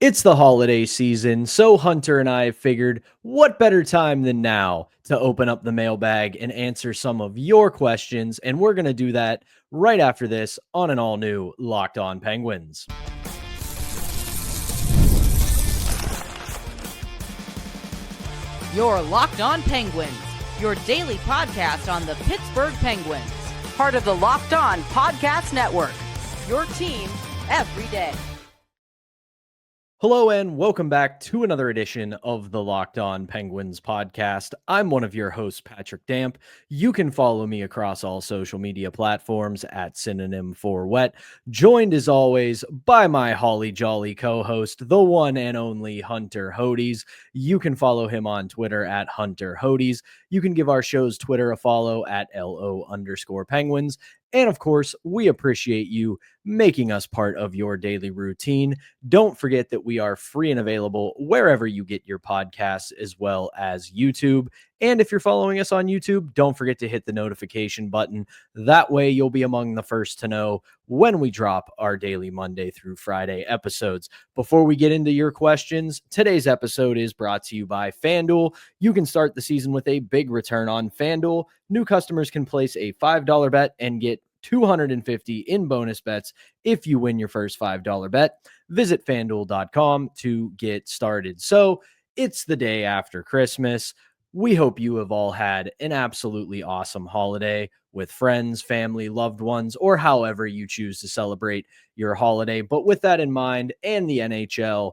It's the holiday season, so Hunter and I figured what better time than now to open up the mailbag and answer some of your questions. And we're going to do that right after this on an all new Locked On Penguins. Your Locked On Penguins, your daily podcast on the Pittsburgh Penguins, part of the Locked On Podcast Network, your team every day. Hello and welcome back to another edition of the Locked On Penguins podcast. I'm one of your hosts, Patrick Damp. You can follow me across all social media platforms at Synonym for Wet. Joined as always by my holly jolly co-host, the one and only Hunter Hodes. You can follow him on Twitter at Hunter Hodes. You can give our show's Twitter a follow at LO_Penguins. And of course, we appreciate you making us part of your daily routine. Don't forget that we are free and available wherever you get your podcasts, as well as YouTube. And if you're following us on YouTube, don't forget to hit the notification button. That way you'll be among the first to know when we drop our daily Monday through Friday episodes. Before we get into your questions, today's episode is brought to you by FanDuel. You can start the season with a big return on FanDuel. New customers can place a $5 bet and get $250 in bonus bets if you win your first $5 bet. Visit FanDuel.com to get started. So it's the day after Christmas. We hope you have all had an absolutely awesome holiday with friends, family, loved ones, or however you choose to celebrate your holiday. But with that in mind, and the NHL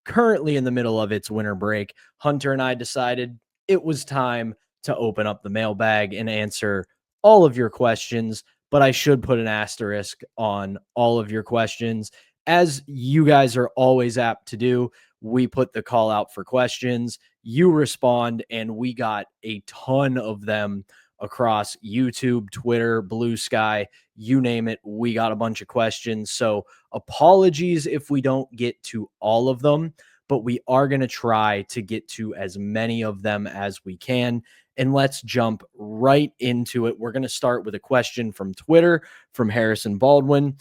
currently in the middle of its winter break, Hunter and I decided it was time to open up the mailbag and answer all of your questions. But I should put an asterisk on all of your questions. As you guys are always apt to do, we put the call out for questions. You respond, and we got a ton of them across YouTube, Twitter, Blue Sky, you name it. We got a bunch of questions. So apologies if we don't get to all of them, but we are going to try to get to as many of them as we can. And let's jump right into it. We're going to start with a question from Twitter from Harrison Baldwin.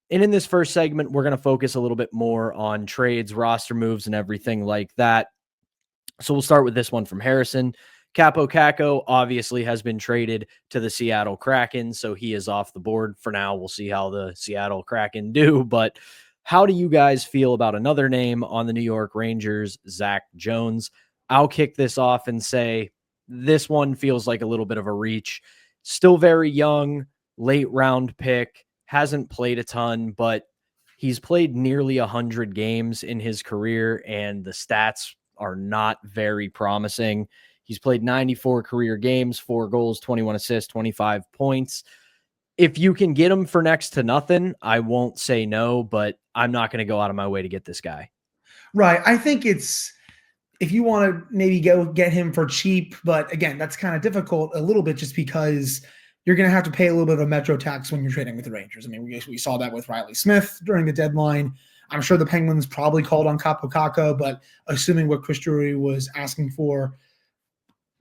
And in this first segment, we're going to focus a little bit more on trades, roster moves, and everything like that. So we'll start with this one from Harrison. Capo Caco obviously has been traded to the Seattle Kraken, so he is off the board for now. We'll see how the Seattle Kraken do. But how do you guys feel about another name on the New York Rangers, Zach Jones? I'll kick this off and say this one feels like a little bit of a reach. Still very young, late round pick, hasn't played a ton, but he's played nearly 100 games in his career, and the stats are not very promising. He's played 94 career games, 4 goals, 21 assists, 25 points. If you can get him for next to nothing, I won't say no, but I'm not going to go out of my way to get this guy. Right. I think it's, if you want to maybe go get him for cheap, but again, that's kind of difficult a little bit just because you're going to have to pay a little bit of a Metro tax when you're trading with the Rangers. I mean, we saw that with Riley Smith during the deadline. I'm sure the Penguins probably called on Capo Caco, but assuming what Chris Drury was asking for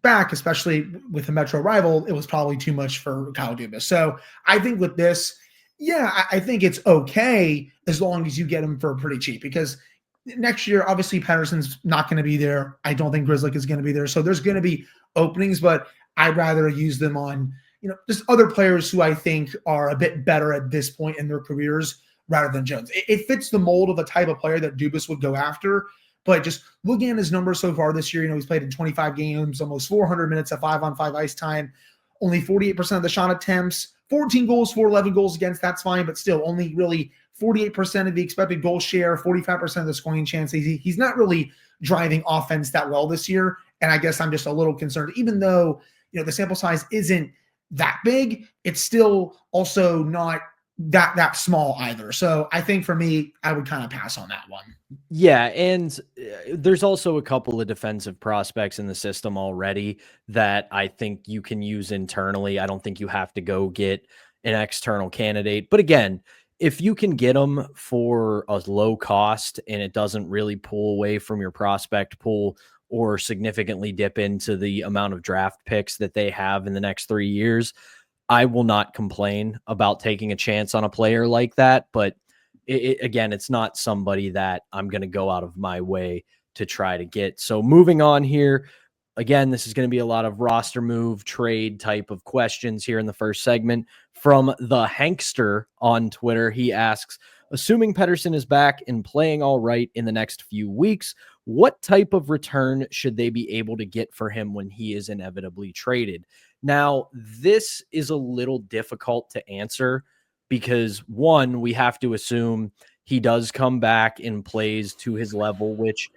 back, especially with a Metro rival, it was probably too much for Kyle Dubas. So I think with this, yeah, I think it's okay as long as you get him for pretty cheap, because next year, obviously, Patterson's not going to be there. I don't think Grzelcyk is going to be there. So there's going to be openings, but I'd rather use them on, just other players who I think are a bit better at this point in their careers rather than Jones. It fits the mold of the type of player that Dubas would go after. But just looking at his numbers so far this year, he's played in 25 games, almost 400 minutes of 5-on-5 ice time, only 48% of the shot attempts, 14 goals for 11 goals against. That's fine, but still only really 48% of the expected goal share, 45% of the scoring chances. He's not really driving offense that well this year. And I guess I'm just a little concerned, even though, the sample size isn't that big, it's still also not that small either. So I think for me, I would kind of pass on that one. Yeah, and there's also a couple of defensive prospects in the system already that I think you can use internally. I don't think you have to go get an external candidate. But again, if you can get them for a low cost and it doesn't really pull away from your prospect pool or significantly dip into the amount of draft picks that they have in the next 3 years, I will not complain about taking a chance on a player like that. But again, it's not somebody that I'm going to go out of my way to try to get. So moving on here, again, this is going to be a lot of roster move, trade type of questions here in the first segment. From the Hankster on Twitter, he asks, assuming Pettersson is back and playing all right in the next few weeks, what type of return should they be able to get for him when he is inevitably traded? Now, this is a little difficult to answer because, one, we have to assume he does come back and plays to his level, which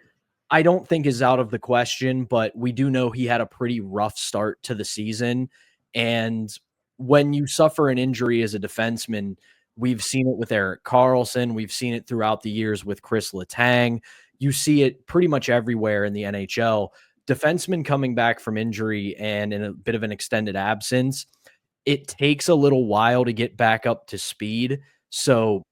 I don't think is out of the question, but we do know he had a pretty rough start to the season. And when you suffer an injury as a defenseman, we've seen it with Erik Karlsson. We've seen it throughout the years with Chris Letang. You see it pretty much everywhere in the NHL. Defensemen coming back from injury and in a bit of an extended absence, it takes a little while to get back up to speed. So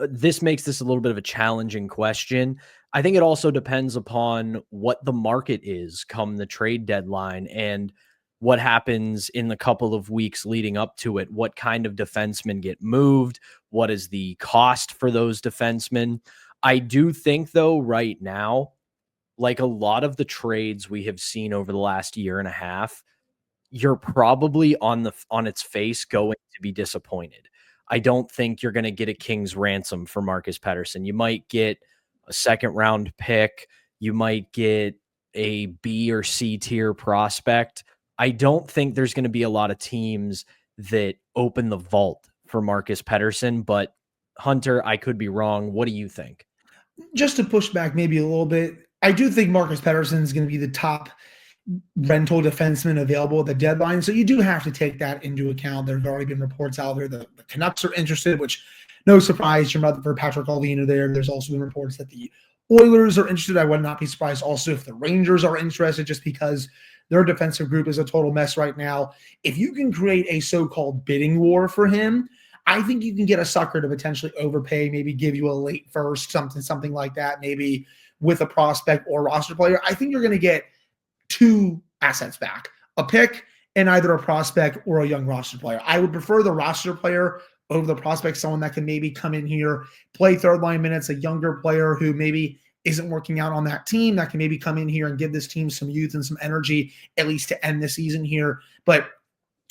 this makes this a little bit of a challenging question. I think it also depends upon what the market is come the trade deadline and what happens in the couple of weeks leading up to it. What kind of defensemen get moved? What is the cost for those defensemen? I do think, though, right now, like a lot of the trades we have seen over the last year and a half, you're probably on its face going to be disappointed. I don't think you're going to get a king's ransom for Marcus Pettersson. You might get a second round pick. You might get a B or C tier prospect. I don't think there's going to be a lot of teams that open the vault for Marcus Pettersson, but Hunter, I could be wrong. What do you think? Just to push back maybe a little bit, I do think Marcus Pettersson is going to be the top rental defenseman available at the deadline. So you do have to take that into account. There's already been reports out there that the Canucks are interested, which no surprise, you're not for Patrick Alvina there. There's also been reports that the Oilers are interested. I would not be surprised also if the Rangers are interested, just because their defensive group is a total mess right now. If you can create a so-called bidding war for him, I think you can get a sucker to potentially overpay, maybe give you a late first, something like that, maybe with a prospect or roster player. I think you're going to get two assets back, a pick and either a prospect or a young roster player. I would prefer the roster player over the prospect, someone that can maybe come in here, play third line minutes, a younger player who maybe isn't working out on that team that can maybe come in here and give this team some youth and some energy, at least to end the season here. But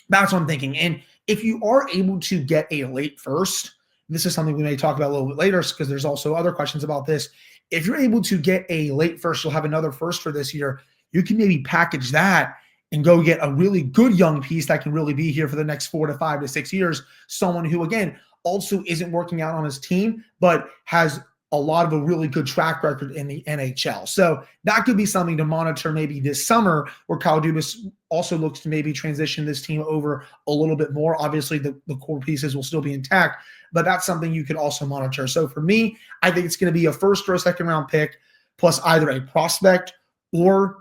that's what I'm thinking. And if you are able to get a late first, this is something we may talk about a little bit later because there's also other questions about this. If you're able to get a late first, you'll have another first for this year. You can maybe package that and go get a really good young piece that can really be here for the next 4 to 5 to 6 years. Someone who, again, also isn't working out on his team, but has a lot of a really good track record in the NHL. So that could be something to monitor maybe this summer, where Kyle Dubas also looks to maybe transition this team over a little bit more. Obviously, the core pieces will still be intact, but that's something you could also monitor. So for me, I think it's going to be a first or a second round pick plus either a prospect or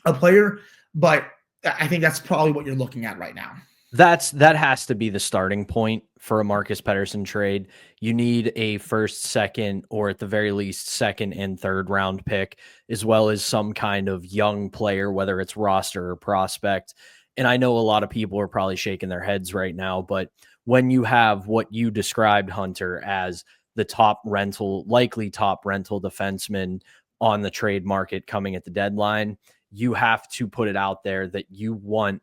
a player, but I think that's probably what you're looking at right now. That has to be the starting point for a Marcus Pettersson trade. You need a first, second, or at the very least second and third round pick, as well as some kind of young player, whether it's roster or prospect. And I know a lot of people are probably shaking their heads right now, but when you have what you described, Hunter, as the likely top rental defenseman on the trade market coming at the deadline, you have to put it out there that you want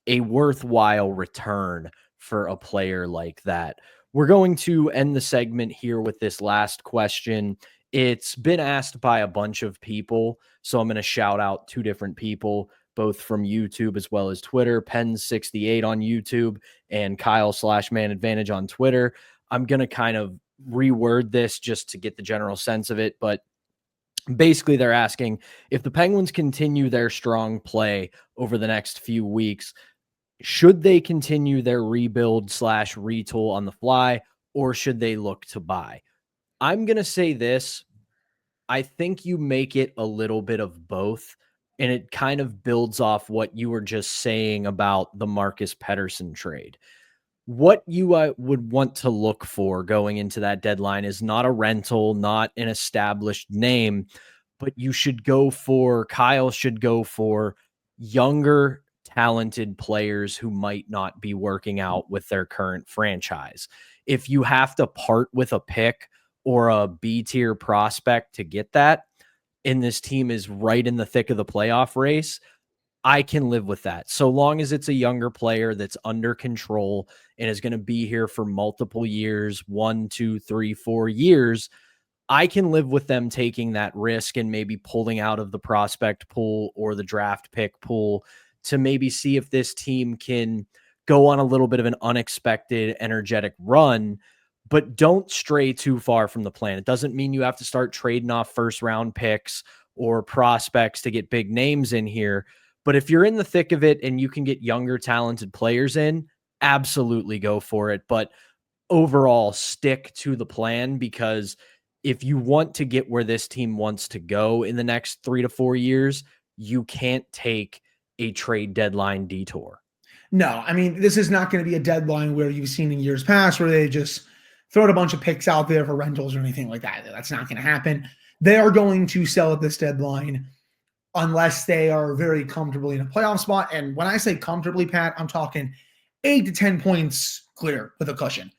a worthwhile return for a player like that. We're going to end the segment here with this last question. It's been asked by a bunch of people, so I'm going to shout out two different people, both from YouTube as well as Twitter. Pen68 on YouTube and Kyle/ManAdvantage on Twitter. I'm going to kind of reword this just to get the general sense of it, but basically they're asking if the Penguins continue their strong play over the next few weeks, should they continue their rebuild/retool on the fly, or should they look to buy? I'm going to say this. I think you make it a little bit of both, and it kind of builds off what you were just saying about the Marcus Pettersson trade. What you would want to look for going into that deadline is not a rental, not an established name, but Kyle should go for younger, talented players who might not be working out with their current franchise. if you have to part with a pick or a B tier prospect to get that, and this team is right in the thick of the playoff race, I can live with that. So long as it's a younger player that's under control and is going to be here for multiple years, 1, 2, 3, 4 years, I can live with them taking that risk and maybe pulling out of the prospect pool or the draft pick pool to maybe see if this team can go on a little bit of an unexpected, energetic run, but don't stray too far from the plan. It doesn't mean you have to start trading off first round picks or prospects to get big names in here. But if you're in the thick of it and you can get younger, talented players in, absolutely go for it. But overall, stick to the plan, because if you want to get where this team wants to go in the next 3 to 4 years, you can't take a trade deadline detour. No, I mean, this is not going to be a deadline where you've seen in years past where they just throw a bunch of picks out there for rentals or anything like that. That's not going to happen. They are going to sell at this deadline unless they are very comfortably in a playoff spot. And when I say comfortably, Pat, I'm talking 8 to 10 points clear with a cushion.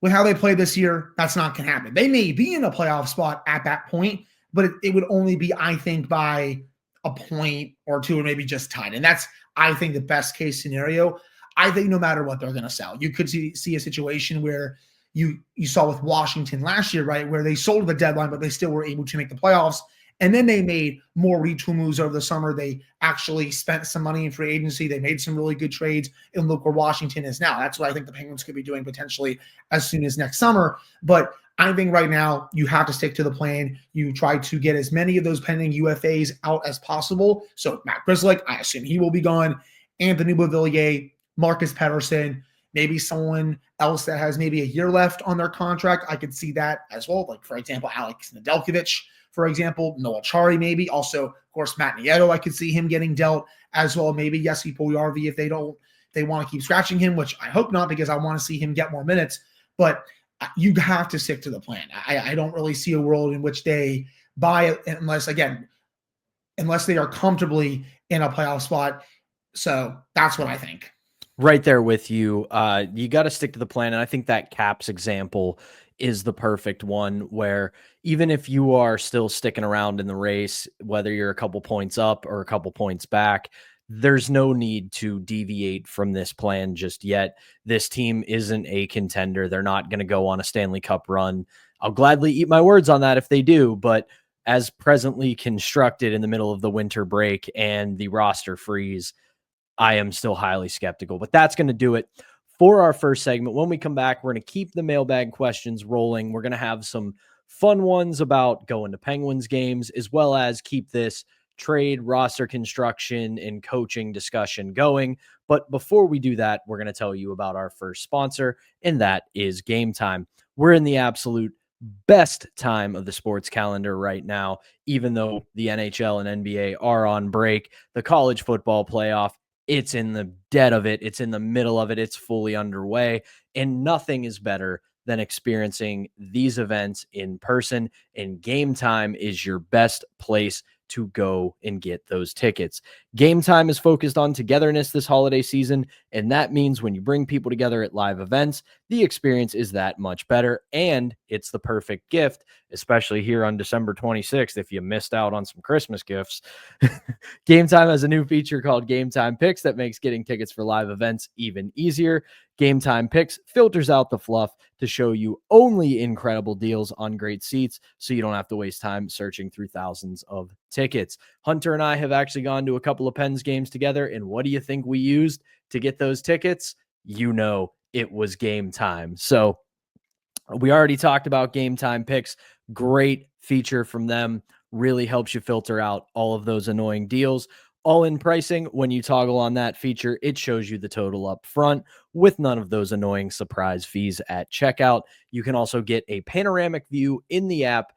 With how they play this year, that's not going to happen. They may be in a playoff spot at that point, but it would only be, I think, by a point or two, or maybe just tied. And that's, I think, the best case scenario. I think no matter what, they're going to sell. You could see a situation where you saw with Washington last year, right, where they sold at the deadline, but they still were able to make the playoffs. And then they made more retool moves over the summer. They actually spent some money in free agency. They made some really good trades, and look where Washington is now. That's what I think the Penguins could be doing potentially as soon as next summer. But I think right now you have to stick to the plan. You try to get as many of those pending UFAs out as possible. So Matt Grzelcyk, I assume he will be gone. Anthony Beauvillier, Marcus Pettersson, maybe someone else that has maybe a year left on their contract. I could see that as well. Like, for example, Alex Nedeljkovic, for example, Noel Chari maybe. Also, of course, Matt Nieto, I could see him getting dealt as well. Maybe Jesse Puljujarvi if they want to keep scratching him, which I hope not, because I want to see him get more minutes. But you have to stick to the plan. I don't really see a world in which they buy it unless they are comfortably in a playoff spot. So that's what I think. Right there with you. You got to stick to the plan. And I think that Caps example is the perfect one, where even if you are still sticking around in the race, whether you're a couple points up or a couple points back, there's no need to deviate from this plan just yet. This team isn't a contender. They're not going to go on a Stanley Cup run. I'll gladly eat my words on that if they do, but as presently constructed in the middle of the winter break and the roster freeze, I am still highly skeptical. But that's going to do it for our first segment. When we come back, we're going to keep the mailbag questions rolling. We're going to have some fun ones about going to Penguins games, as well as keep this trade, roster construction, and coaching discussion going. But before we do that, we're going to tell you about our first sponsor, and that is Gametime. We're in the absolute best time of the sports calendar right now, even though the NHL and NBA are on break. The college football playoff, it's in the dead of it. It's in the middle of it. It's fully underway, and nothing is better than experiencing these events in person, and Gametime is your best place to go and get those tickets. Gametime is focused on togetherness this holiday season, and that means when you bring people together at live events, the experience is that much better, and it's the perfect gift, especially here on December 26th if you missed out on some Christmas gifts. Gametime has a new feature called Gametime Picks that makes getting tickets for live events even easier. Gametime Picks filters out the fluff to show you only incredible deals on great seats, so you don't have to waste time searching through thousands of tickets. Hunter and I have actually gone to a couple of Pens games together, and what do you think we used to get those tickets? You know, it was Gametime. So we already talked about Gametime Picks. Great feature from them. Really helps you filter out all of those annoying deals. All-in pricing, when you toggle on that feature, it shows you the total up front with none of those annoying surprise fees at checkout. You can also get a panoramic view in the app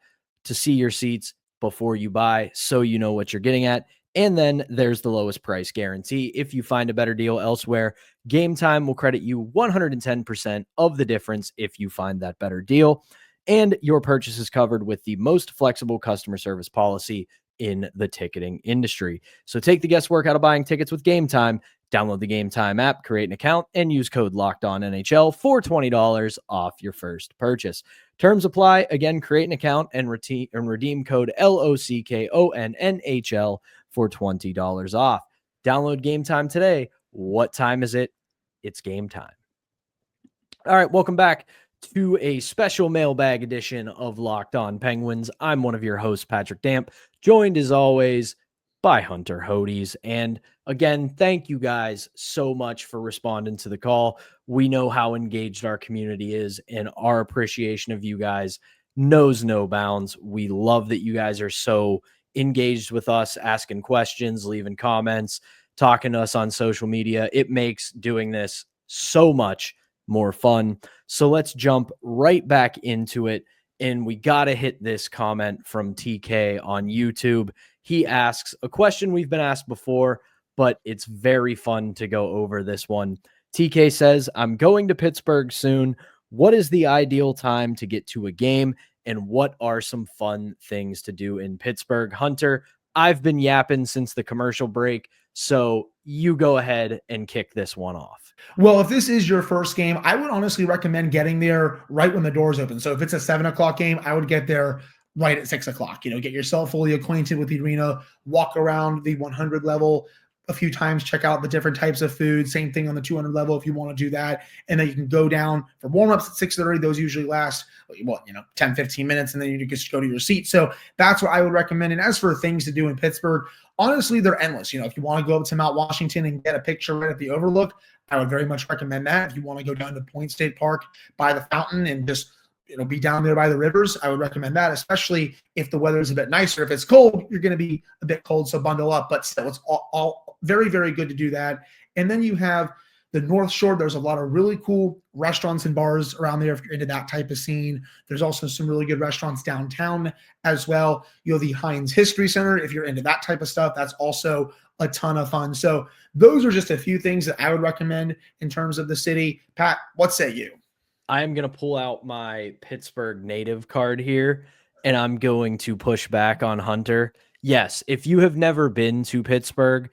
to see your seats before you buy, so you know what you're getting at. And then there's the lowest price guarantee. If you find a better deal elsewhere, Gametime will credit you 110% of the difference if you find that better deal. And your purchase is covered with the most flexible customer service policy in the ticketing industry. So take the guesswork out of buying tickets with Gametime. Download the Gametime app, create an account, and use code LOCKEDONNHL for $20 off your first purchase. Terms apply. Again, create an account and redeem code LOCKONNHL for $20 off. Download Gametime today. What time is it? It's game time. All right, welcome back to a special mailbag edition of Locked On Penguins. I'm one of your hosts, Patrick Damp, joined as always by Hunter Hodes. And again, thank you guys so much for responding to the call. We know how engaged our community is, and our appreciation of you guys knows no bounds. We love that you guys are so engaged with us, asking questions, leaving comments, talking to us on social media. It makes doing this so much more fun. So let's jump right back into it. And we got to hit this comment from TK on YouTube. He asks a question we've been asked before, but it's very fun to go over this one. TK says, I'm going to Pittsburgh soon. What is the ideal time to get to a game? And what are some fun things to do in Pittsburgh? Hunter, I've been yapping since the commercial break, so you go ahead and kick this one off. Well, if this is your first game, I would honestly recommend getting there right when the doors open. So if it's a 7:00 game, I would get there right at 6:00. Get yourself fully acquainted with the arena, walk around the 100 level a few times, check out the different types of food. Same thing on the 200 level if you want to do that. And then you can go down for warm-ups at 6:30. Those usually last, 10, 15 minutes, and then you just go to your seat. So that's what I would recommend. And as for things to do in Pittsburgh, honestly, they're endless. If you want to go up to Mount Washington and get a picture right at the overlook, I would very much recommend that. If you want to go down to Point State Park by the fountain and just be down there by the rivers, I would recommend that, especially if the weather is a bit nicer. If it's cold, you're going to be a bit cold, so bundle up. But still, it's all very, very good to do that. And then you have the North Shore. There's a lot of really cool restaurants and bars around there if you're into that type of scene. There's also some really good restaurants downtown as well. The Heinz History Center, if you're into that type of stuff, that's also a ton of fun. So those are just a few things that I would recommend in terms of the city. Pat, what say you? I'm going to pull out my Pittsburgh native card here, and I'm going to push back on Hunter. Yes, if you have never been to Pittsburgh,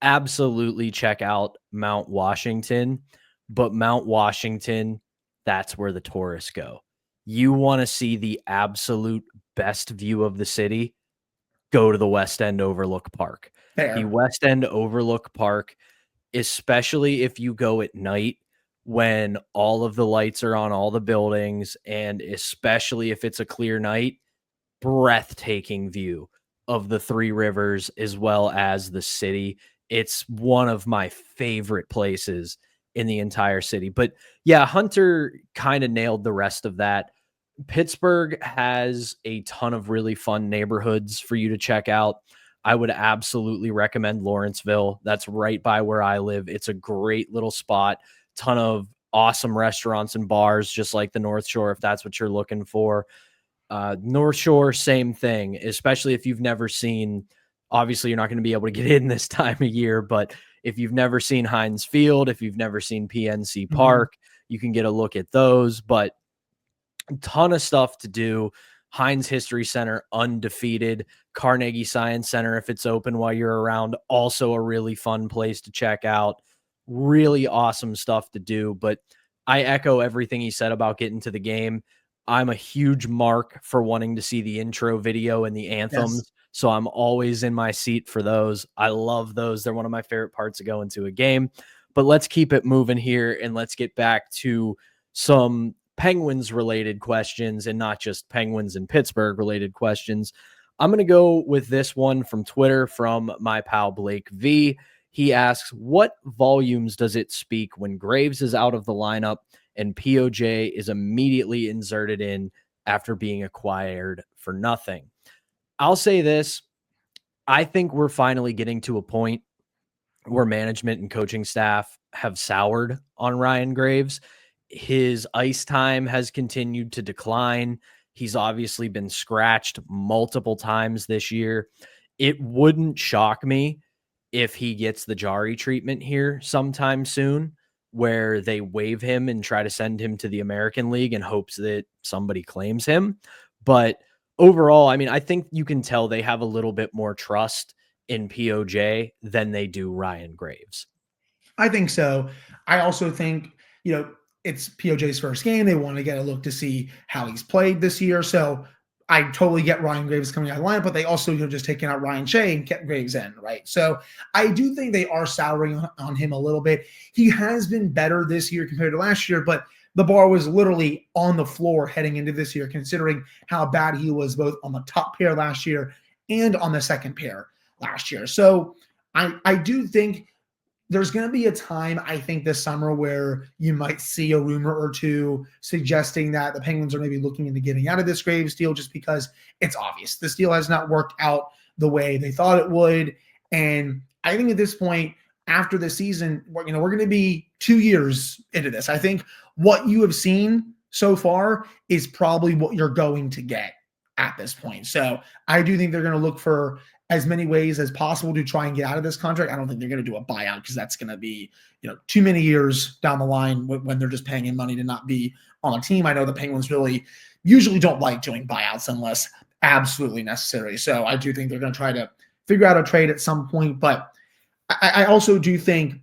absolutely check out Mount Washington. But Mount Washington, that's where the tourists go. You want to see the absolute best view of the city, go to the West End Overlook Park. Fair. The West End Overlook Park, especially if you go at night when all of the lights are on all the buildings, and especially if it's a clear night, breathtaking view of the Three Rivers as well as the city. It's one of my favorite places in the entire city. But yeah, Hunter kind of nailed the rest of that. Pittsburgh has a ton of really fun neighborhoods for you to check out. I would absolutely recommend Lawrenceville. That's right by where I live. It's a great little spot. Ton of awesome restaurants and bars, just like the North Shore, if that's what you're looking for. North Shore, same thing, especially if you've never seen, obviously you're not going to be able to get in this time of year, but if you've never seen Heinz Field, if you've never seen PNC Park, you can get a look at those. But a ton of stuff to do. Heinz History Center, undefeated. Carnegie Science Center, if it's open while you're around, also a really fun place to check out. Really awesome stuff to do. But I echo everything he said about getting to the game. I'm a huge mark for wanting to see the intro video and the anthems. Yes. So I'm always in my seat for those. I love those. They're one of my favorite parts of going to a game. But let's keep it moving here, and let's get back to some Penguins related questions, and not just Penguins and Pittsburgh related questions. I'm going to go with this one from Twitter from my pal Blake V. He asks, what volumes does it speak when Graves is out of the lineup and POJ is immediately inserted in after being acquired for nothing? I'll say this. I think we're finally getting to a point where management and coaching staff have soured on Ryan Graves. His ice time has continued to decline. He's obviously been scratched multiple times this year. It wouldn't shock me if he gets the Jari treatment here sometime soon, where they waive him and try to send him to the American League in hopes that somebody claims him. But overall, I mean, I think you can tell they have a little bit more trust in POJ than they do Ryan Graves. I think so. I also think, it's POJ's first game. They want to get a look to see how he's played this year. So I totally get Ryan Graves coming out of the lineup, but they also just taken out Ryan Shea and kept Graves in, right? So I do think they are souring on him a little bit. He has been better this year compared to last year, but the bar was literally on the floor heading into this year, considering how bad he was both on the top pair last year and on the second pair last year. So I do think there's going to be a time, I think, this summer where you might see a rumor or two suggesting that the Penguins are maybe looking into getting out of this Graves deal, just because it's obvious this deal has not worked out the way they thought it would. And I think at this point, after the season, we're going to be 2 years into this. I think what you have seen so far is probably what you're going to get at this point. So I do think they're going to look for as many ways as possible to try and get out of this contract. I don't think they're going to do a buyout, because that's going to be, too many years down the line when they're just paying in money to not be on a team. I know the Penguins really usually don't like doing buyouts unless absolutely necessary. So I do think they're going to try to figure out a trade at some point. But I also do think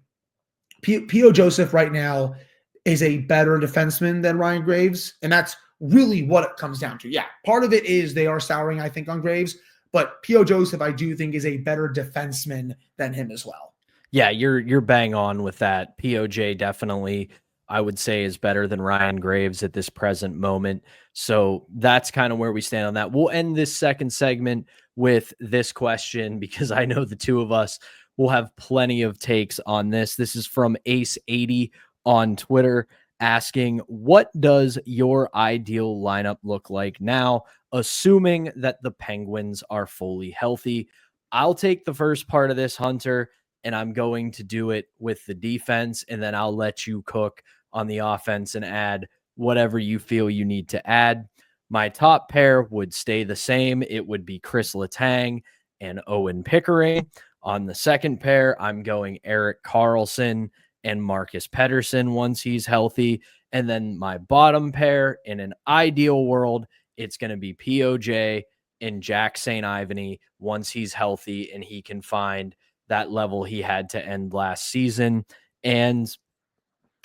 P.O. Joseph right now is a better defenseman than Ryan Graves. And that's really what it comes down to. Yeah, part of it is they are souring, I think, on Graves. But P.O. Joseph, I do think, is a better defenseman than him as well. Yeah, you're bang on with that. POJ definitely, I would say, is better than Ryan Graves at this present moment. So that's kind of where we stand on that. We'll end this second segment with this question, because I know the two of us will have plenty of takes on this. This is from Ace80 on Twitter, asking, what does your ideal lineup look like now, assuming that the Penguins are fully healthy? I'll take the first part of this, Hunter, and I'm going to do it with the defense, and then I'll let you cook on the offense and add whatever you feel you need to add. My top pair would stay the same. It would be Chris Letang and Owen Pickering. On the second pair, I'm going Erik Karlsson and Marcus Pettersson once he's healthy. And then my bottom pair, in an ideal world, it's going to be POJ and Jack St. Ivany once he's healthy and he can find that level he had to end last season. And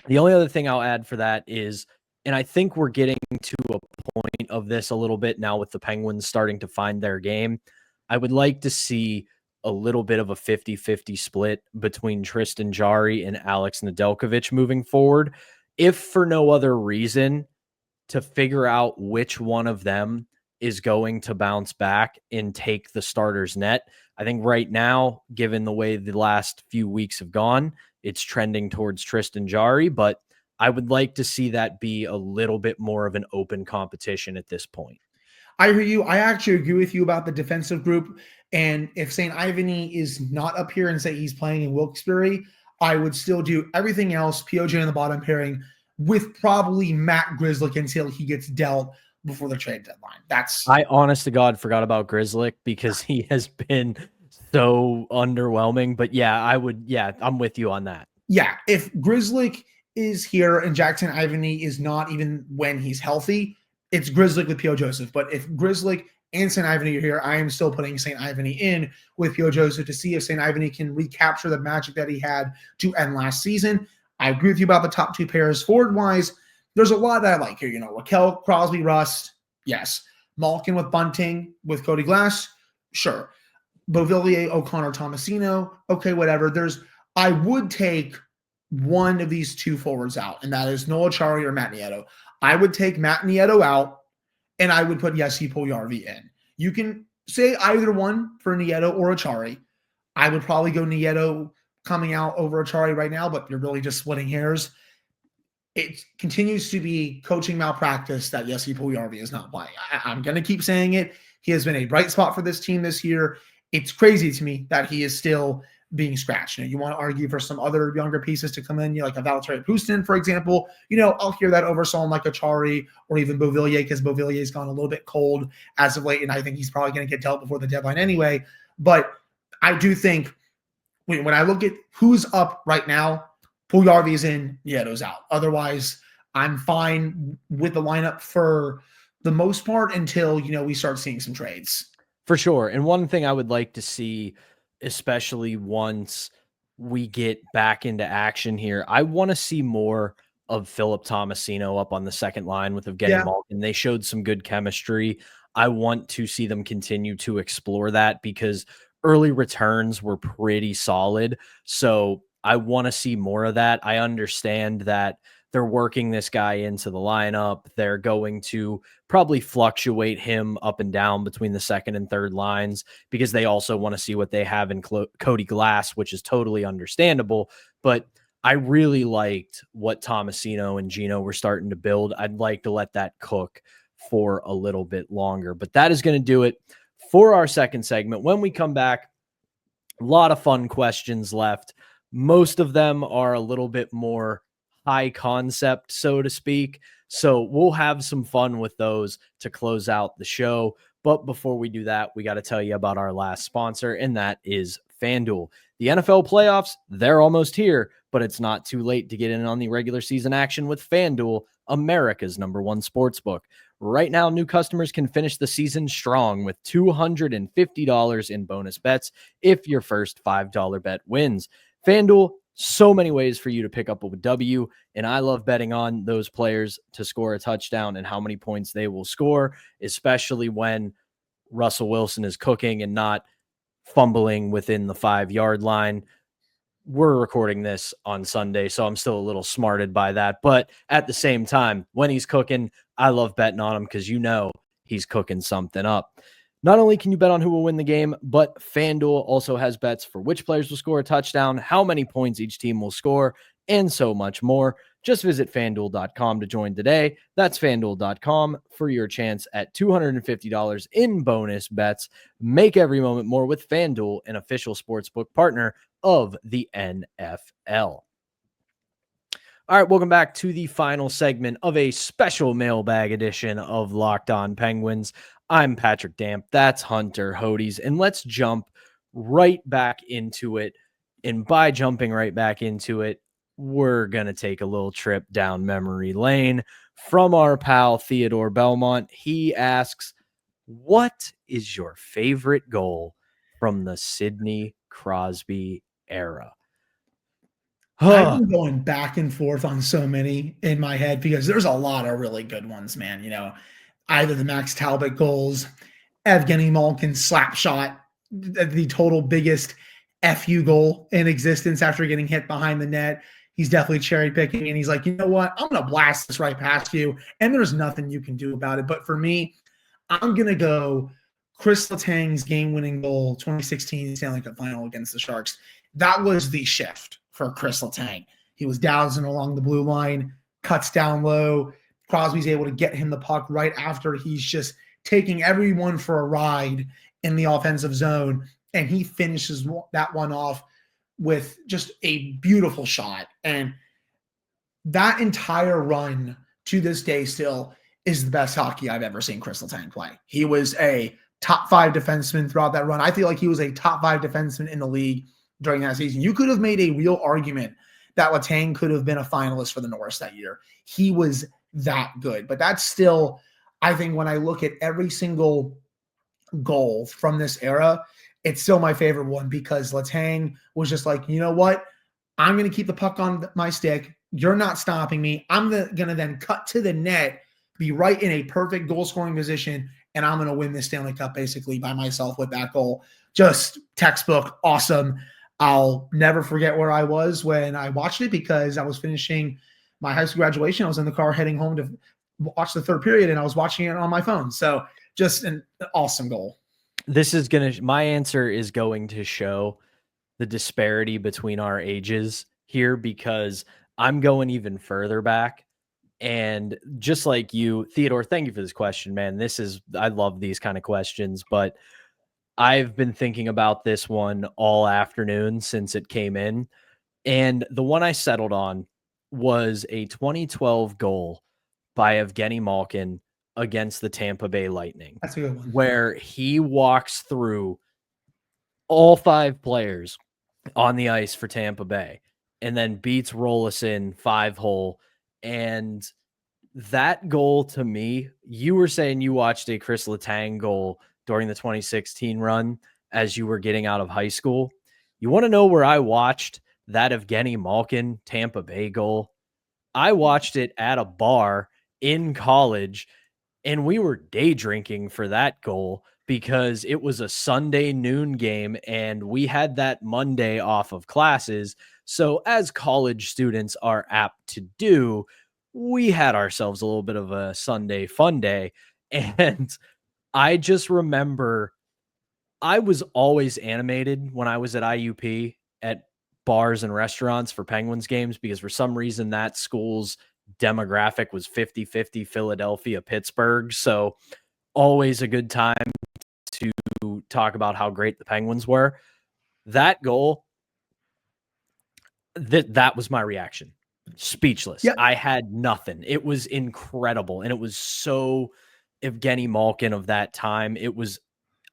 the only other thing I'll add for that is, and I think we're getting to a point of this a little bit now with the Penguins starting to find their game, I would like to see a little bit of a 50-50 split between Tristan Jarry and Alex Nedeljkovic moving forward, if for no other reason, to figure out which one of them is going to bounce back and take the starter's net. I think right now, given the way the last few weeks have gone, it's trending towards Tristan Jarry, but I would like to see that be a little bit more of an open competition at this point. I hear you. I actually agree with you about the defensive group. And if St. Ivany is not up here and say he's playing in Wilkes-Barre, I would still do everything else, POJ in the bottom pairing, with probably Matt Grzelcyk until he gets dealt before the trade deadline. I honest to God forgot about Grzelcyk because he has been so underwhelming. But yeah, I'm with you on that. Yeah, if Grzelcyk is here and Jackson Ivany is not, even when he's healthy, it's Grzelcyk with P.O. Joseph. But if Grzelcyk and St. Ivany are here, I am still putting St. Ivany in with P.O. Joseph to see if St. Ivany can recapture the magic that he had to end last season. I agree with you about the top two pairs. Forward-wise, there's a lot that I like here. Raquel, Crosby, Rust, yes. Malkin with Bunting, with Cody Glass, sure. Beauvillier, O'Connor, Tomasino, okay, whatever. I would take one of these two forwards out, and that is Noel Acciari or Matt Nieto. I would take Matt Nieto out, and I would put Jesse Puljujarvi in. You can say either one for Nieto or Acciari. I would probably go Nieto coming out over Acciari right now, but you're really just splitting hairs. It continues to be coaching malpractice that Jesse Puljujarvi is not playing. I'm going to keep saying it. He has been a bright spot for this team this year. It's crazy to me that he is still being scratched. You want to argue for some other younger pieces to come in, like a Valtteri Pustin, for example. I'll hear that over someone like Acciari or even Beauvillier, because Beauvillier's gone a little bit cold as of late, and I think he's probably going to get dealt before the deadline anyway. But I do think when I look at who's up right now, Puljujarvi's in, Nieto's out. Otherwise, I'm fine with the lineup for the most part until, we start seeing some trades. For sure. And one thing I would like to see, especially once we get back into action here. I want to see more of Philip Tomasino up on the second line with Evgeny Malkin. They showed some good chemistry. I want to see them continue to explore that because early returns were pretty solid. So I want to see more of that. I understand that they're working this guy into the lineup. They're going to probably fluctuate him up and down between the second and third lines because they also want to see what they have in Cody Glass, which is totally understandable. But I really liked what Tomasino and Gino were starting to build. I'd like to let that cook for a little bit longer, but that is going to do it for our second segment. When we come back, a lot of fun questions left. Most of them are a little bit more high concept, so to speak. So we'll have some fun with those to close out the show. But before we do that, we got to tell you about our last sponsor, and that is FanDuel. The NFL playoffs, they're almost here, but it's not too late to get in on the regular season action with FanDuel, America's #1 sportsbook. Right now, new customers can finish the season strong with $250 in bonus bets if your first $5 bet wins. FanDuel, so many ways for you to pick up a W, and I love betting on those players to score a touchdown and how many points they will score, especially when Russell Wilson is cooking and not fumbling within the 5-yard line. We're recording this on Sunday, so I'm still a little smarted by that. But at the same time, when he's cooking, I love betting on him because he's cooking something up. Not only can you bet on who will win the game, but FanDuel also has bets for which players will score a touchdown, how many points each team will score, and so much more. Just visit FanDuel.com to join today. That's FanDuel.com for your chance at $250 in bonus bets. Make every moment more with FanDuel, an official sportsbook partner of the NFL. All right, welcome back to the final segment of a special mailbag edition of Locked On Penguins. I'm Patrick Damp. That's Hunter Hodes. And let's jump right back into it. And by jumping right back into it, we're going to take a little trip down memory lane from our pal Theodore Belmont. He asks, what is your favorite goal from the Sidney Crosby era? I've been going back and forth on so many in my head because there's a lot of really good ones, man. You know, either the Max Talbot goals, Evgeny Malkin slap shot, the total biggest FU goal in existence after getting hit behind the net. He's definitely cherry picking, and he's like, you know what? I'm going to blast this right past you, and there's nothing you can do about it. But for me, I'm going to go Chris Letang's game-winning goal, 2016 Stanley Cup Final against the Sharks. That was the shift for Chris Letang. He was dowsing along the blue line, cuts down low. Crosby's able to get him the puck right after he's just taking everyone for a ride in the offensive zone, and he finishes that one off with just a beautiful shot. And that entire run to this day still is the best hockey I've ever seen Chris Letang play. He was a top 5 defenseman throughout that run. I feel like he was a top 5 defenseman in the league during that season. You could have made a real argument that Letang could have been a finalist for the Norris that year. He was that good. But that's still, I think, when I look at every single goal from this era, it's still my favorite one because Letang was just like, you know what? I'm going to keep the puck on my stick. You're not stopping me. I'm going to then cut to the net, be right in a perfect goal-scoring position, and I'm going to win this Stanley Cup basically by myself with that goal. Just textbook, awesome. I'll never forget where I was when I watched it because I was finishing my high school graduation. I was in the car heading home to watch the third period, and I was watching it on my phone. So just an awesome goal. My answer is going to show the disparity between our ages here because I'm going even further back. And just like you, Theodore, thank you for this question, man. I love these kind of questions, but I've been thinking about this one all afternoon since it came in. And the one I settled on was a 2012 goal by Evgeny Malkin against the Tampa Bay Lightning. That's a good one. Where he walks through all 5 players on the ice for Tampa Bay and then beats Rolison 5-hole. And that goal to me, you were saying you watched a Chris Letang goal during the 2016 run as you were getting out of high school. You want to know where I watched that Evgeny Malkin Tampa Bay goal. I watched it at a bar in college, and we were day drinking for that goal because it was a Sunday noon game and we had that Monday off of classes. So, as college students are apt to do, we had ourselves a little bit of a Sunday fun day. And I just remember I was always animated when I was at IUP at bars and restaurants for Penguins games because for some reason that school's demographic was 50-50 Philadelphia, Pittsburgh. So always a good time to talk about how great the Penguins were. That goal, that was my reaction. Speechless. Yeah. I had nothing. It was incredible. And it was so Evgeny Malkin of that time. It was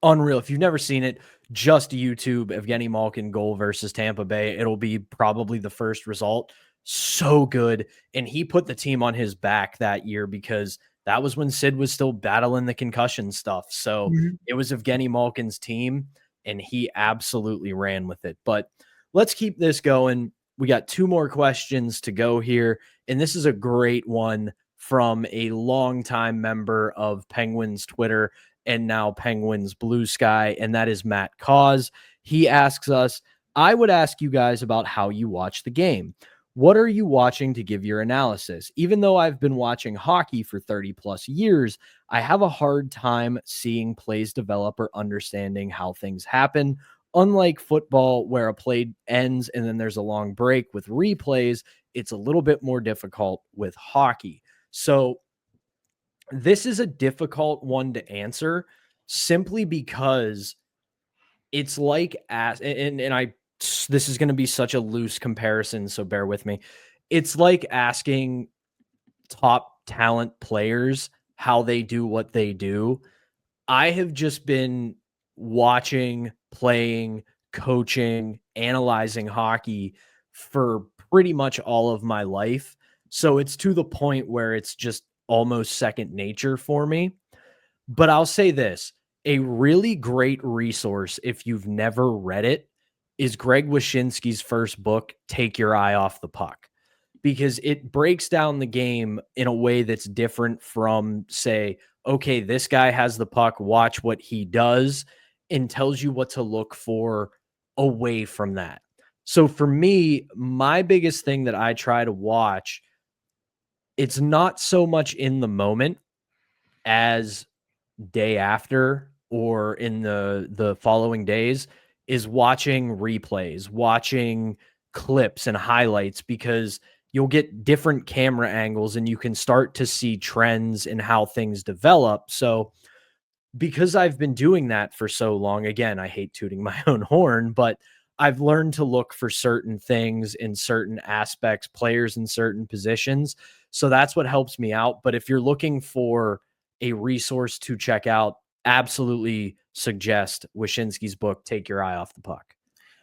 unreal. If you've never seen it, just YouTube Evgeny Malkin goal versus Tampa Bay. It'll be probably the first result. So good. And he put the team on his back that year because that was when Sid was still battling the concussion stuff. So it was Evgeny Malkin's team, and he absolutely ran with it. But let's keep this going. We got 2 more questions to go here. And this is a great one from a longtime member of Penguins Twitter and now Penguins Blue Sky, and that is Matt Cause. He asks us, I would ask you guys about how you watch the game. What are you watching to give your analysis? Even though I've been watching hockey for 30 plus years, I have a hard time seeing plays develop or understanding how things happen. Unlike football, where a play ends and then there's a long break with replays, it's a little bit more difficult with hockey. So this is a difficult one to answer simply because it's like, this is going to be such a loose comparison, so bear with me. It's like asking top talent players how they do what they do. I have just been watching, playing, coaching, analyzing hockey for pretty much all of my life. So it's to the point where it's just almost second nature for me. But I'll say this, a really great resource, if you've never read it, is Greg Wyshynski's first book, Take Your Eye Off the Puck, because it breaks down the game in a way that's different from, say, okay, this guy has the puck, watch what he does, and tells you what to look for away from that. So for me, my biggest thing that I try to watch, it's not so much in the moment as day after or in the following days, is watching replays, watching clips and highlights, because you'll get different camera angles and you can start to see trends in how things develop. So because I've been doing that for so long, again, I hate tooting my own horn, but I've learned to look for certain things in certain aspects, players in certain positions. So that's what helps me out. But if you're looking for a resource to check out, absolutely suggest Wyshynski's book, Take Your Eye Off the Puck.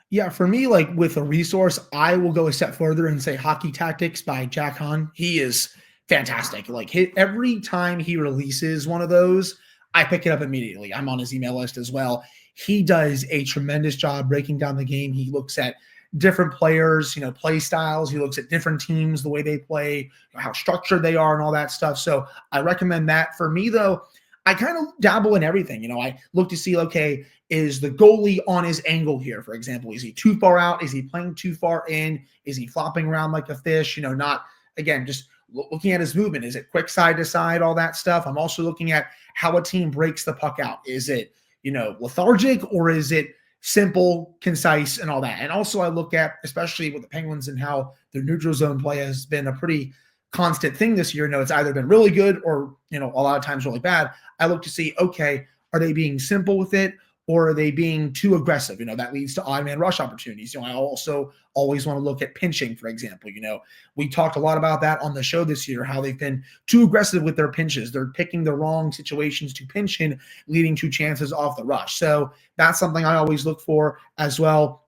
Yeah, for me, like with a resource, I will go a step further and say Hockey Tactics by Jack Hahn. He is fantastic. Like every time he releases one of those, I pick it up immediately. I'm on his email list as well. He does a tremendous job breaking down the game. He looks at different players, play styles. He looks at different teams, the way they play, how structured they are and all that stuff. So I recommend that. For me, though, I kind of dabble in everything. I look to see, okay, is the goalie on his angle here, for example? Is he too far out? Is he playing too far in? Is he flopping around like a fish? Not, again, just looking at his movement. Is it quick side to side, all that stuff? I'm also looking at how a team breaks the puck out. Is it, lethargic, or is it simple, concise, and all that? And also I look at, especially with the Penguins and how their neutral zone play has been a pretty constant thing this year. It's either been really good or, a lot of times really bad. I look to see, okay, are they being simple with it, or are they being too aggressive? That leads to odd man rush opportunities. I also always want to look at pinching, for example. We talked a lot about that on the show this year, how they've been too aggressive with their pinches. They're picking the wrong situations to pinch in, leading to chances off the rush. So that's something I always look for as well.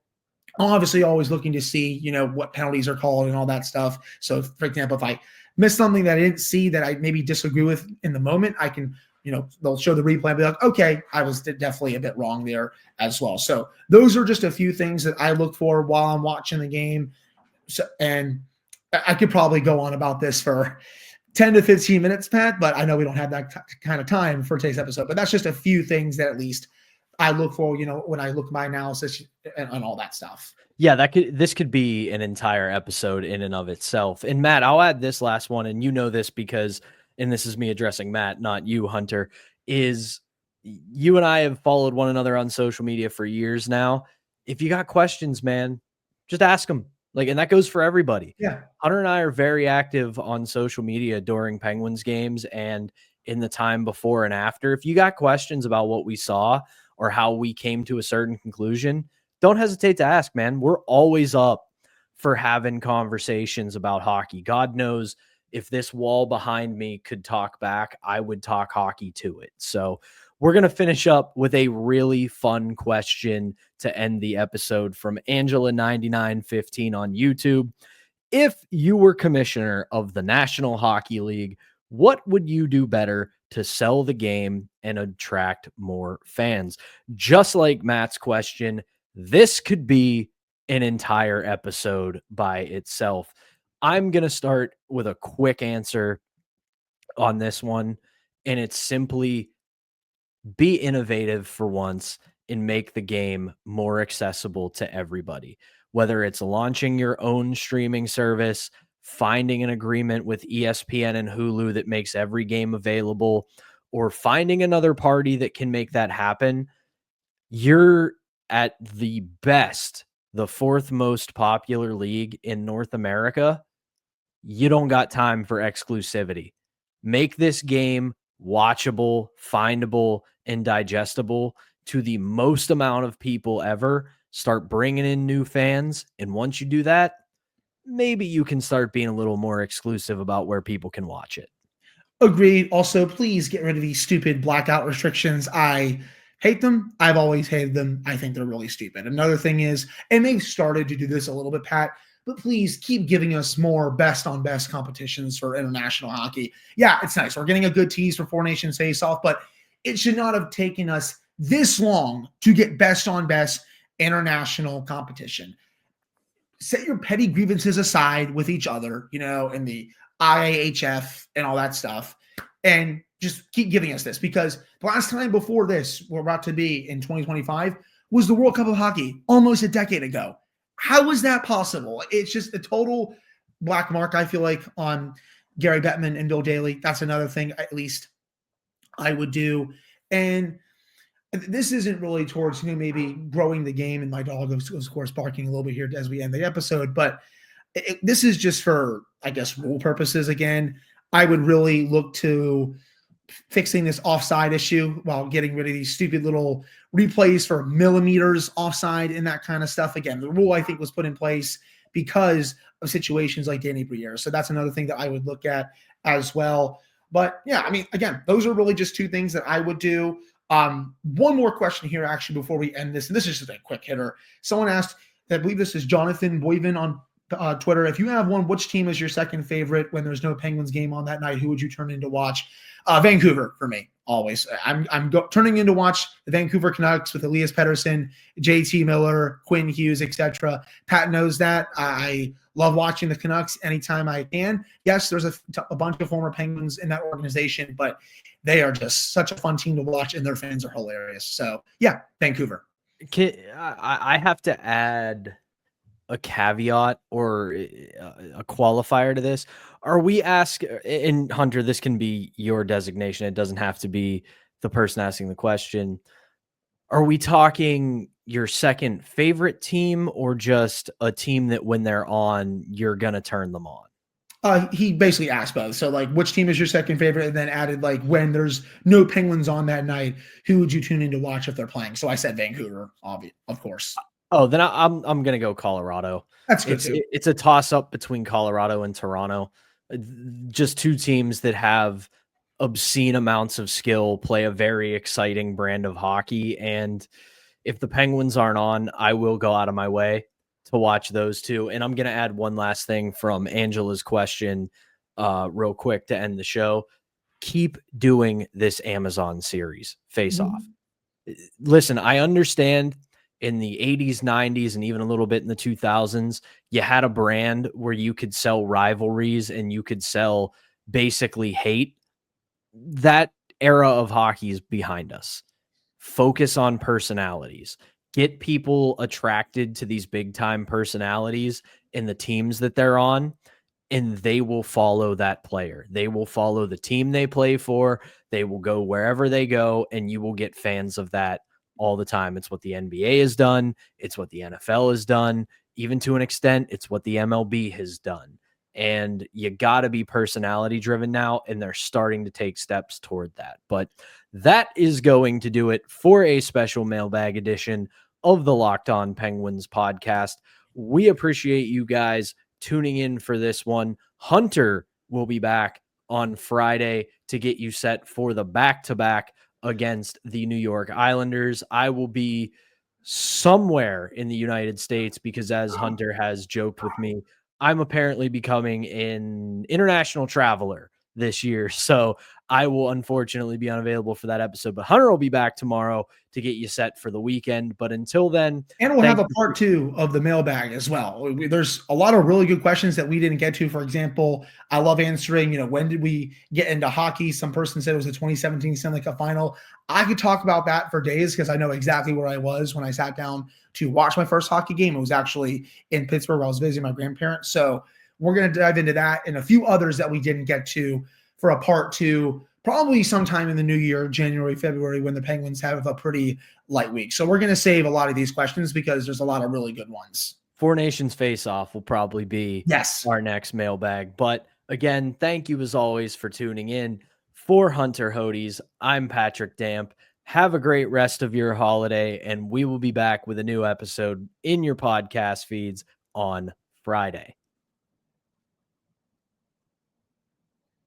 I'm obviously always looking to see, what penalties are called and all that stuff. So, for example, if I miss something that I didn't see that I maybe disagree with in the moment, I can they'll show the replay and be like, okay, I was definitely a bit wrong there as well. So those are just a few things that I look for while I'm watching the game. So, and I could probably go on about this for 10 to 15 minutes, Pat, but I know we don't have that kind of time for today's episode, but that's just a few things that at least I look for, when I look at my analysis and all that stuff. Yeah, this could be an entire episode in and of itself. And Matt, I'll add this last one, and this because, and this is me addressing Matt, not you, Hunter, is you and I have followed one another on social media for years now. If you got questions, man, just ask them. And that goes for everybody. Yeah. Hunter and I are very active on social media during Penguins games and in the time before and after. If you got questions about what we saw or how we came to a certain conclusion, don't hesitate to ask, man. We're always up for having conversations about hockey. God knows if this wall behind me could talk back, I would talk hockey to it. So we're going to finish up with a really fun question to end the episode from Angela9915 on YouTube. If you were commissioner of the National Hockey League, what would you do better to sell the game and attract more fans? Just like Matt's question, this could be an entire episode by itself. I'm going to start with a quick answer on this one, and it's simply be innovative for once and make the game more accessible to everybody. Whether it's launching your own streaming service, finding an agreement with ESPN and Hulu that makes every game available, or finding another party that can make that happen, you're at the best, the fourth most popular league in North America. You don't got time for exclusivity. Make this game watchable, findable, and digestible to the most amount of people ever. Start bringing in new fans. And once you do that, maybe you can start being a little more exclusive about where people can watch it. Agreed. Also, please get rid of these stupid blackout restrictions. I hate them. I've always hated them. I think they're really stupid. Another thing is, and they've started to do this a little bit, Pat, but please keep giving us more best on best competitions for international hockey. Yeah, it's nice. We're getting a good tease for Four Nations Face-Off, but it should not have taken us this long to get best on best international competition. Set your petty grievances aside with each other, in the IAHF and all that stuff, and just keep giving us this, because the last time before this, we're about to be in 2025, was the World Cup of Hockey almost a decade ago. How is that possible? It's just a total black mark, I feel like, on Gary Bettman and Bill Daly. That's another thing, at least, I would do. And this isn't really towards, maybe growing the game. And my dog is, of course, barking a little bit here as we end the episode. But this is just for, I guess, rule purposes. Again, I would really look to fixing this offside issue while getting rid of these stupid little replays for millimeters offside and that kind of stuff. Again, the rule, I think, was put in place because of situations like Danny Briere. So that's another thing that I would look at as well. But yeah, I mean, again, those are really just two things that I would do. One more question here, actually, before we end this. And this is just a quick hitter. Someone asked, I believe this is Jonathan Boyven on Twitter. If you have one, which team is your second favorite when there's no Penguins game on that night? Who would you turn in to watch? Vancouver for me, always. I'm turning in to watch the Vancouver Canucks with Elias Pettersson, JT Miller, Quinn Hughes, etc. Pat knows that. I love watching the Canucks anytime I can. Yes, there's a bunch of former Penguins in that organization, but they are just such a fun team to watch, and their fans are hilarious. So, yeah, Vancouver. I have to add a caveat or a qualifier to this. Are we and Hunter, this can be your designation. It doesn't have to be the person asking the question. Are we talking your second favorite team or just a team that when they're on, you're going to turn them on? He basically asked both. So, like, which team is your second favorite? And then added, like, when there's no Penguins on that night, who would you tune in to watch if they're playing? So I said Vancouver, of course. Oh, then I'm going to go Colorado. That's good too. It's a toss-up between Colorado and Toronto. Just two teams that have obscene amounts of skill, play a very exciting brand of hockey. And if the Penguins aren't on, I will go out of my way to watch those two. And I'm going to add one last thing from Angela's question real quick to end the show. keep doing this Amazon series face off. Listen, I understand in the 80s, 90s, and even a little bit in the 2000s, you had a brand where you could sell rivalries and you could sell basically hate. That era of hockey is behind us. Focus on personalities. Get people attracted to these big time personalities in the teams that they're on, and they will follow that player. They will follow the team they play for. They will go wherever they go, and you will get fans of that all the time. It's what the NBA has done. It's what the NFL has done. Even to an extent, it's what the MLB has done. And you got to be personality driven now, and they're starting to take steps toward that. But that is going to do it for a special mailbag edition of the Locked On Penguins podcast. We appreciate you guys tuning in for this one. Hunter will be back on Friday to get you set for the back-to-back against the New York Islanders. I will be somewhere in the United States because, as Hunter has joked with me, I'm apparently becoming an international traveler this year. So I will unfortunately be unavailable for that episode, but Hunter will be back tomorrow to get you set for the weekend. But until then, and we'll have a part 2 of the mailbag as well. There's a lot of really good questions that we didn't get to. For example, I love answering, when did we get into hockey? Some person said it was the 2017 Stanley Cup final. I could talk about that for days because I know exactly where I was when I sat down to watch my first hockey game. It was actually in Pittsburgh. I was visiting my grandparents. So we're going to dive into that and a few others that we didn't get to for a part 2, probably sometime in the new year, January, February, when the Penguins have a pretty light week. So we're going to save a lot of these questions because there's a lot of really good ones. Four Nations Face-Off will probably be our next mailbag. But again, thank you as always for tuning in. For Hunter Hodes, I'm Patrick Damp. Have a great rest of your holiday, and we will be back with a new episode in your podcast feeds on Friday.